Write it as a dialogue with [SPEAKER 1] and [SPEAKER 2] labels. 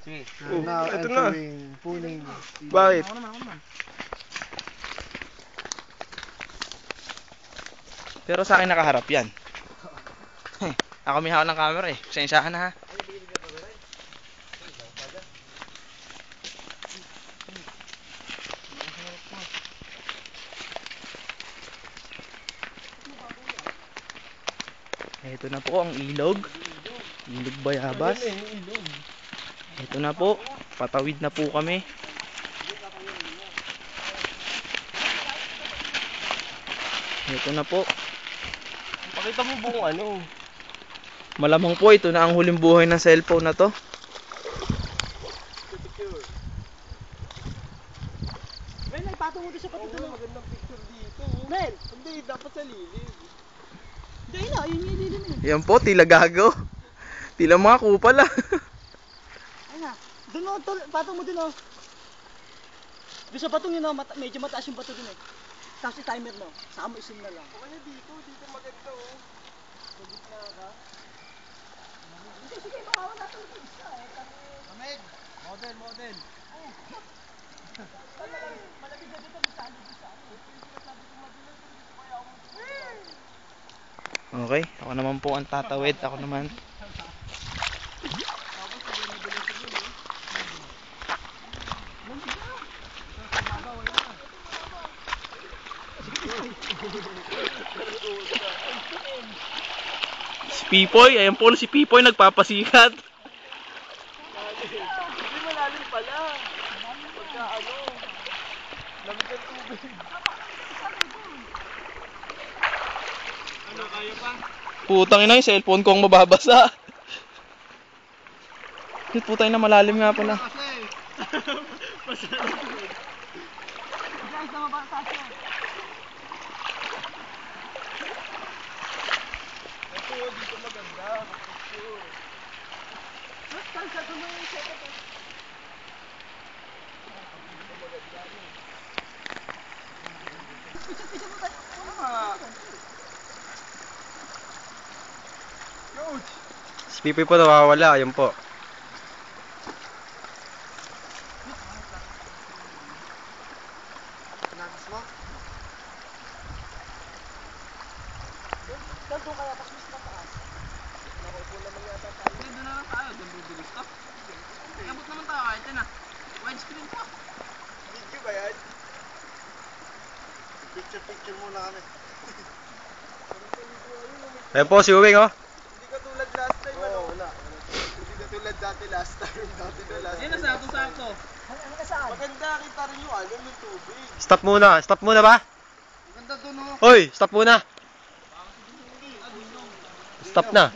[SPEAKER 1] Sige.
[SPEAKER 2] Now
[SPEAKER 3] ito na.
[SPEAKER 2] entering Puning.
[SPEAKER 3] Bakit?
[SPEAKER 1] Ako naman. Pero sa akin nakaharap yan. Ako may hawak ng camera eh. Pasensyahan na ha. Ito na po ang ilog. Ilog Bayabas. Ito na po. Patawid na po kami. Ito na po.
[SPEAKER 3] Pakita mo buong ano.
[SPEAKER 1] Malamang po ito na ang huling buhay ng cellphone na to.
[SPEAKER 3] Mel, ipatong mo din sa pati doon. Magandang picture dito. Mel, hindi, dapat sa lilim. Hindi na, yun yung lilim eh.
[SPEAKER 1] Yan po, tila gago. Tila mga kupal ah.
[SPEAKER 3] Ay na, doon mo, patong mo din oh. Doon sa batong yun oh, medyo mataas yung bato dun eh. Tapos timer mo, saka mo isim na lang. Okay dito maganda oh. Pagit na ka. Sige, makawa natin ito isa eh. Mamig, model. Oh. Malapit na dito, misali dito sa ano. Sinasabi ko madulas, dito kaya ako
[SPEAKER 1] Okay, ako naman po ang tatawid. Ako naman. Si Pipoy, ayan po si Pipoy nagpapasikat.
[SPEAKER 3] Hindi malalim pala. Pagka ano, lamig ng tubig. Ano, kaya pa?
[SPEAKER 1] Putang ina, yung cellphone ko ang mababasa. Putang ina, malalim nga pala.
[SPEAKER 3] Guys, namaba sa akin. Ito, dito maganda. Kalsado mo yung setup eh. Picture mo tayo. Coach!
[SPEAKER 2] Si Pipoy po nawawala, ayun po.
[SPEAKER 3] Doon kaya, tapos mas mataas. Nakaupo naman yata tayo. Hindi, doon na lang tayo. Doon bibilis ka. Nabot naman tayo kahit yan ah. Widescreen pa. Video ba yan?
[SPEAKER 2] Picture muna kami. Ayun po si Uwing oh.
[SPEAKER 3] Hindi ka tulad last time ano? Wala. Hindi ka tulad dati last time. Dati na last time. Yan na sakto. Ano ka saan? Maganda kita rin yung ano ng tubig.
[SPEAKER 2] Stop muna ba?
[SPEAKER 3] Maganda doon oh.
[SPEAKER 2] Hoy, stop muna. Stop na.